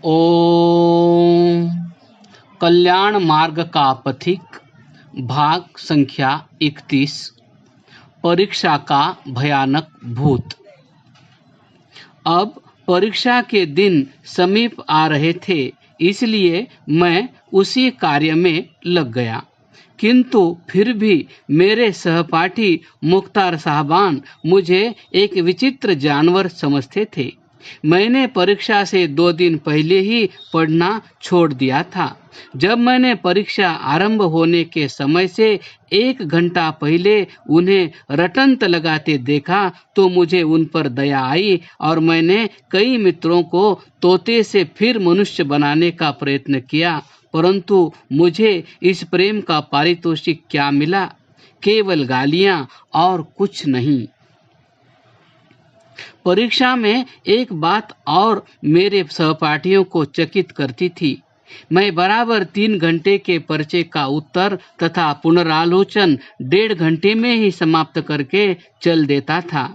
ओम कल्याण मार्ग का पथिक भाग संख्या 31 परीक्षा का भयानक भूत। अब परीक्षा के दिन समीप आ रहे थे, इसलिए मैं उसी कार्य में लग गया। किंतु फिर भी मेरे सहपाठी मुख्तार साहबान मुझे एक विचित्र जानवर समझते थे। मैंने परीक्षा से 2 दिन पहले ही पढ़ना छोड़ दिया था। जब मैंने परीक्षा आरंभ होने के समय से 1 घंटा पहले उन्हें रटंत लगाते देखा तो मुझे उन पर दया आई और मैंने कई मित्रों को तोते से फिर मनुष्य बनाने का प्रयत्न किया, परंतु मुझे इस प्रेम का पारितोषिक क्या मिला? केवल गालियां और कुछ नहीं। परीक्षा में एक बात और मेरे सहपाठियों को चकित करती थी। मैं बराबर 3 घंटे के पर्चे का उत्तर तथा पुनरालोचन 1.5 घंटे में ही समाप्त करके चल देता था।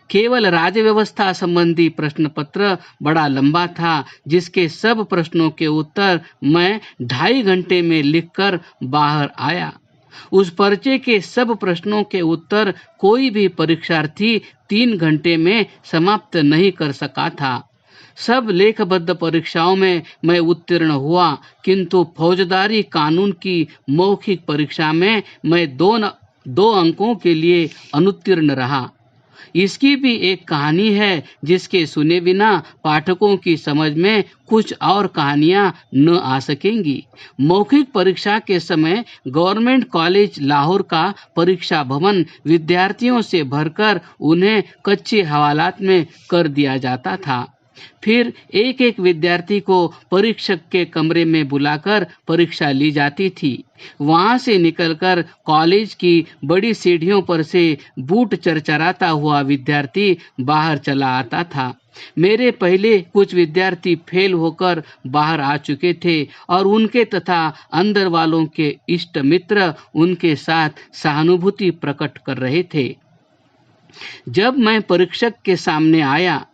केवल राज्य व्यवस्था संबंधी प्रश्न पत्र बड़ा लंबा था, जिसके सब प्रश्नों के उत्तर मैं 2.5 घंटे में लिखकर बाहर आया। उस पर्चे के सब प्रश्नों के उत्तर कोई भी परीक्षार्थी 3 घंटे में समाप्त नहीं कर सका था। सब लेखबद्ध परीक्षाओं में मैं उत्तीर्ण हुआ, किंतु फौजदारी कानून की मौखिक परीक्षा में मैं 2 अंकों के लिए अनुत्तीर्ण रहा। इसकी भी एक कहानी है, जिसके सुने बिना पाठकों की समझ में कुछ और कहानियां न आ सकेंगी। मौखिक परीक्षा के समय गवर्नमेंट कॉलेज लाहौर का परीक्षा भवन विद्यार्थियों से भरकर उन्हें कच्चे हवालात में कर दिया जाता था। फिर एक एक विद्यार्थी को परीक्षक के कमरे में बुलाकर परीक्षा ली जाती थी। वहां से निकलकर कॉलेज की बड़ी सीढ़ियों पर से बूट चरचराता हुआ विद्यार्थी बाहर चला आता था। मेरे पहले कुछ विद्यार्थी फेल होकर बाहर आ चुके थे और उनके तथा अंदर वालों के इष्ट मित्र उनके साथ सहानुभूति प्रकट कर रहे थे। जब मैं परीक्षक के सामने आया,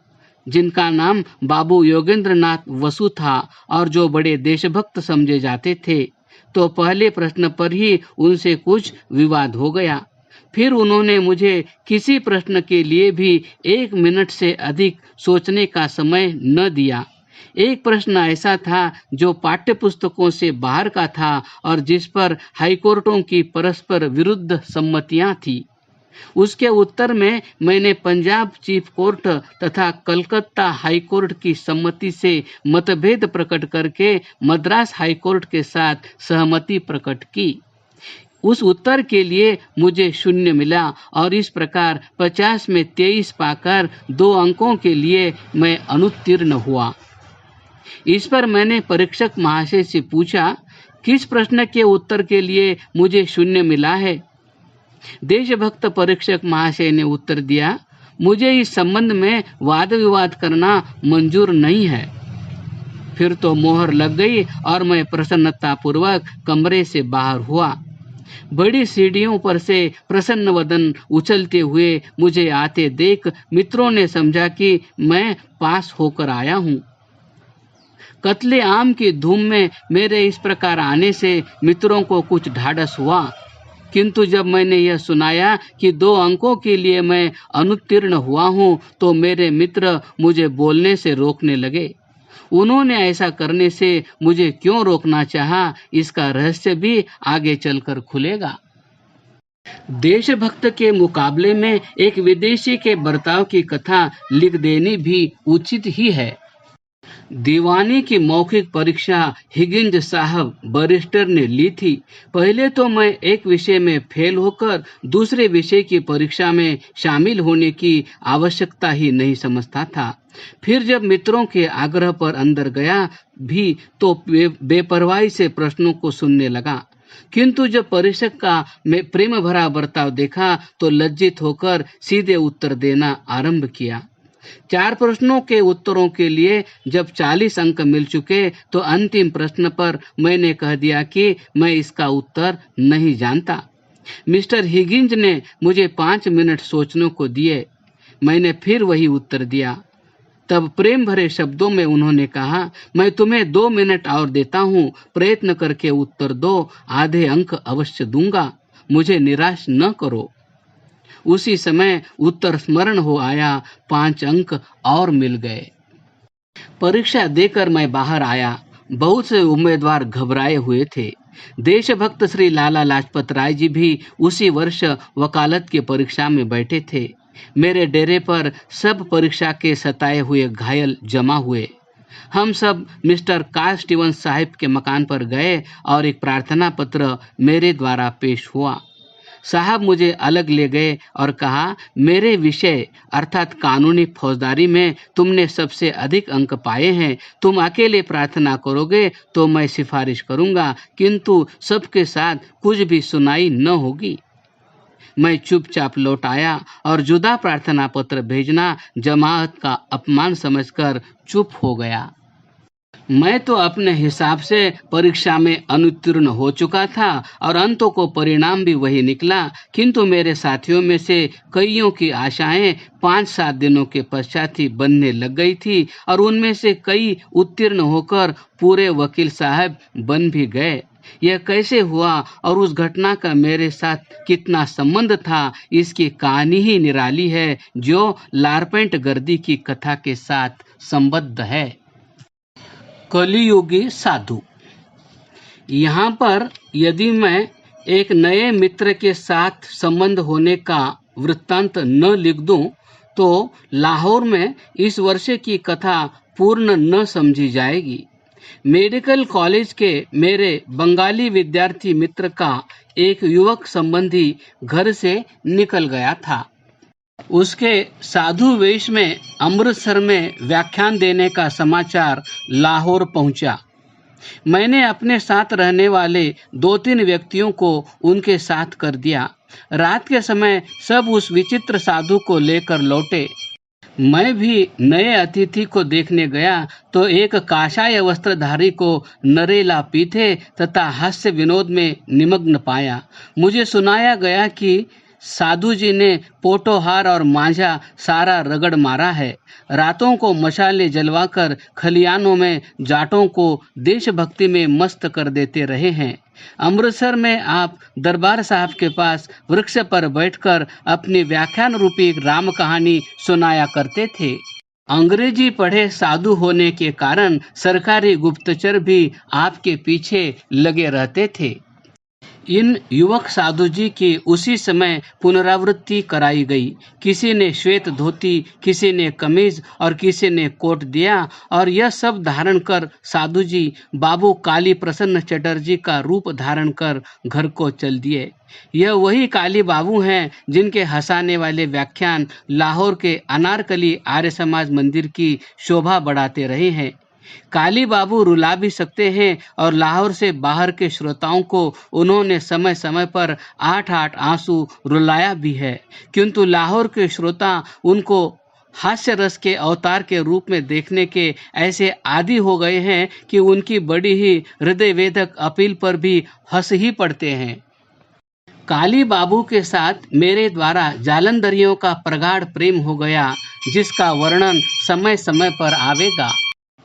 जिनका नाम बाबू योगेंद्र नाथ वसु था और जो बड़े देशभक्त समझे जाते थे, तो पहले प्रश्न पर ही उनसे कुछ विवाद हो गया। फिर उन्होंने मुझे किसी प्रश्न के लिए भी 1 मिनट से अधिक सोचने का समय न दिया। एक प्रश्न ऐसा था जो पाठ्य पुस्तकों से बाहर का था और जिस पर हाईकोर्टों की परस्पर विरुद्ध सम्मतियां थी। उसके उत्तर में मैंने पंजाब चीफ कोर्ट तथा कलकत्ता हाई कोर्ट की सम्मति से मतभेद प्रकट करके मद्रास हाई कोर्ट के साथ सहमति प्रकट की। उस उत्तर के लिए मुझे 0 मिला और इस प्रकार 50 में 23 पाकर 2 अंकों के लिए मैं अनुत्तीर्ण हुआ। इस पर मैंने परीक्षक महाशय से पूछा, किस प्रश्न के उत्तर के लिए मुझे 0 मिला है? देशभक्त परीक्षक महाशय ने उत्तर दिया, मुझे इस संबंध में वाद विवाद करना मंजूर नहीं है। फिर तो मोहर लग गई और मैं प्रसन्नतापूर्वक कमरे से बाहर हुआ। बड़ी सीढ़ियों पर से प्रसन्न वदन उछलते हुए मुझे आते देख मित्रों ने समझा कि मैं पास होकर आया हूँ। कत्ले आम की धूम में मेरे इस प्रकार आने से मित्रों को कुछ ढाढ़स हुआ, किंतु जब मैंने यह सुनाया कि 2 अंकों के लिए मैं अनुत्तीर्ण हुआ हूँ, तो मेरे मित्र मुझे बोलने से रोकने लगे। उन्होंने ऐसा करने से मुझे क्यों रोकना चाहा, इसका रहस्य भी आगे चलकर खुलेगा। देशभक्त के मुकाबले में एक विदेशी के बर्ताव की कथा लिख देनी भी उचित ही है। दीवानी की मौखिक परीक्षा हिगिंज साहब बैरिस्टर ने ली थी। पहले तो मैं एक विषय में फेल होकर दूसरे विषय की परीक्षा में शामिल होने की आवश्यकता ही नहीं समझता था। फिर जब मित्रों के आग्रह पर अंदर गया भी तो बेपरवाही से प्रश्नों को सुनने लगा, किंतु जब परीक्षक का मैं प्रेम भरा बर्ताव देखा तो लज्जित होकर सीधे उत्तर देना आरंभ किया। 4 प्रश्नों के उत्तरों के लिए जब 40 अंक मिल चुके तो अंतिम प्रश्न पर मैंने कह दिया कि मैं इसका उत्तर नहीं जानता। मिस्टर हिगिंज ने मुझे 5 मिनट सोचने को दिए। मैंने फिर वही उत्तर दिया, तब प्रेम भरे शब्दों में उन्होंने कहा, मैं तुम्हें 2 मिनट और देता हूँ, प्रयत्न करके उत्तर दो, आधे अंक अवश्य दूंगा, मुझे निराश न करो। उसी समय उत्तर स्मरण हो आया, 5 अंक और मिल गए। परीक्षा देकर मैं बाहर आया। बहुत से उम्मीदवार घबराए हुए थे। देशभक्त श्री लाला लाजपत राय जी भी उसी वर्ष वकालत की परीक्षा में बैठे थे। मेरे डेरे पर सब परीक्षा के सताए हुए घायल जमा हुए। हम सब मिस्टर कार्ल स्टीवंस साहब के मकान पर गए और एक प्रार्थना पत्र मेरे द्वारा पेश हुआ। साहब मुझे अलग ले गए और कहा, मेरे विषय अर्थात कानूनी फौजदारी में तुमने सबसे अधिक अंक पाए हैं। तुम अकेले प्रार्थना करोगे तो मैं सिफारिश करूंगा, किंतु सबके साथ कुछ भी सुनाई न होगी। मैं चुपचाप लौट आया और जुदा प्रार्थना पत्र भेजना जमात का अपमान समझकर चुप हो गया। मैं तो अपने हिसाब से परीक्षा में अनुत्तीर्ण हो चुका था और अंतों को परिणाम भी वही निकला, किंतु मेरे साथियों में से कईयों की आशाएं 5-7 दिनों के पश्चात ही बनने लग गई थी और उनमें से कई उत्तीर्ण होकर पूरे वकील साहब बन भी गए। यह कैसे हुआ और उस घटना का मेरे साथ कितना संबंध था, इसकी कहानी ही निराली है, जो लारपेंट गर्दी की कथा के साथ संबद्ध है। कलियुगी साधु। यहाँ पर यदि मैं एक नए मित्र के साथ संबंध होने का वृत्तांत न लिख दूं, तो लाहौर में इस वर्ष की कथा पूर्ण न समझी जाएगी। मेडिकल कॉलेज के मेरे बंगाली विद्यार्थी मित्र का एक युवक संबंधी घर से निकल गया था। उसके साधु वेश में अमृतसर में व्याख्यान देने का समाचार लाहौर पहुंचा। मैंने अपने साथ रहने वाले 2-3 व्यक्तियों को उनके साथ कर दिया। रात के समय सब उस विचित्र साधु को लेकर लौटे। मैं भी नए अतिथि को देखने गया तो एक काषाय वस्त्रधारी को नरेला पीते तथा हास्य विनोद में निमग्न पाया। मुझे सुनाया गया कि साधु जी ने पोटोहार और मांझा सारा रगड़ मारा है। रातों को मशाले जलवाकर खलियानों में जाटों को देशभक्ति में मस्त कर देते रहे हैं। अमृतसर में आप दरबार साहब के पास वृक्ष पर बैठकर अपनी व्याख्यान रूपी राम कहानी सुनाया करते थे। अंग्रेजी पढ़े साधु होने के कारण सरकारी गुप्तचर भी आपके पीछे लगे रहते थे। इन युवक साधु जी की उसी समय पुनरावृत्ति कराई गई। किसी ने श्वेत धोती, किसी ने कमीज और किसी ने कोट दिया और यह सब धारण कर साधु जी बाबू काली प्रसन्न चटर्जी का रूप धारण कर घर को चल दिए। यह वही काली बाबू हैं जिनके हंसाने वाले व्याख्यान लाहौर के अनारकली आर्य समाज मंदिर की शोभा बढ़ाते रहे हैं। काली बाबू रुला भी सकते हैं और लाहौर से बाहर के श्रोताओं को उन्होंने समय समय पर 8-8 आंसू रुलाया भी है, किंतु लाहौर के श्रोता उनको हास्य रस के अवतार के रूप में देखने के ऐसे आदी हो गए हैं कि उनकी बड़ी ही हृदय वेदक अपील पर भी हंस ही पड़ते हैं। काली बाबू के साथ मेरे द्वारा जालंधरियों का प्रगाढ़ प्रेम हो गया, जिसका वर्णन समय समय पर आवेगा।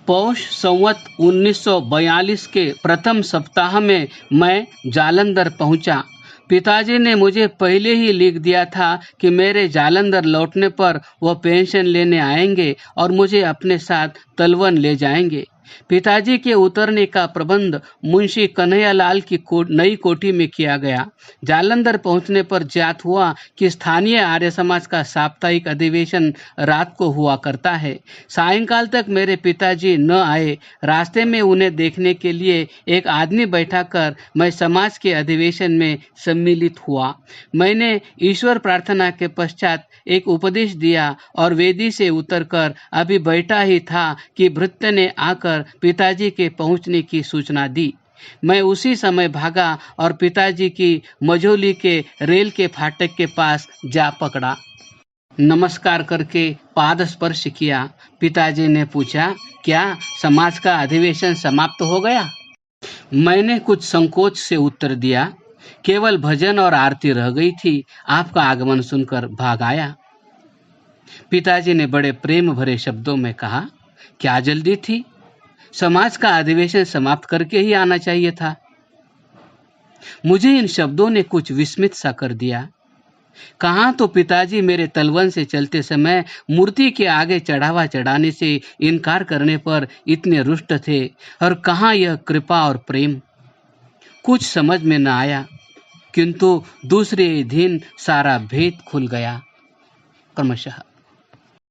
पौष संवत 1942 के प्रथम सप्ताह में मैं जालंधर पहुंचा। पिताजी ने मुझे पहले ही लिख दिया था कि मेरे जालंधर लौटने पर वह पेंशन लेने आएंगे और मुझे अपने साथ तलवन ले जाएंगे। पिताजी के उतरने का प्रबंध मुंशी कन्हैयालाल की नई कोठी में किया गया। जालंधर पहुंचने पर ज्ञात हुआ कि स्थानीय आर्य समाज का साप्ताहिक अधिवेशन रात को हुआ करता है। सायंकाल तक मेरे पिताजी न आए। रास्ते में उन्हें देखने के लिए एक आदमी बैठा कर मैं समाज के अधिवेशन में सम्मिलित हुआ। मैंने ईश्वर प्रार्थना के पश्चात एक उपदेश दिया और वेदी से उतरकर अभी बैठा ही था कि भृत्य ने आकर पिताजी के पहुंचने की सूचना दी। मैं उसी समय भागा और पिताजी की मझोली के रेल के फाटक के पास जा पकड़ा। नमस्कार करके पाद स्पर्श किया। पिताजी ने पूछा, क्या समाज का अधिवेशन समाप्त हो गया? मैंने कुछ संकोच से उत्तर दिया, केवल भजन और आरती रह गई थी। आपका आगमन सुनकर भाग आया। पिताजी ने बड़े प्रेम भरे शब्दों में कहा, क्या जल्दी थी? समाज का अधिवेशन समाप्त करके ही आना चाहिए था। मुझे इन शब्दों ने कुछ विस्मित सा कर दिया। कहाँ तो पिताजी मेरे तलवन से चलते समय मूर्ति के आगे चढ़ावा चढ़ाने से इनकार करने पर इतने रुष्ट थे, और कहाँ यह कृपा और प्रेम। कुछ समझ में न आया, किंतु दूसरे दिन सारा भेद खुल गया क्रमशः।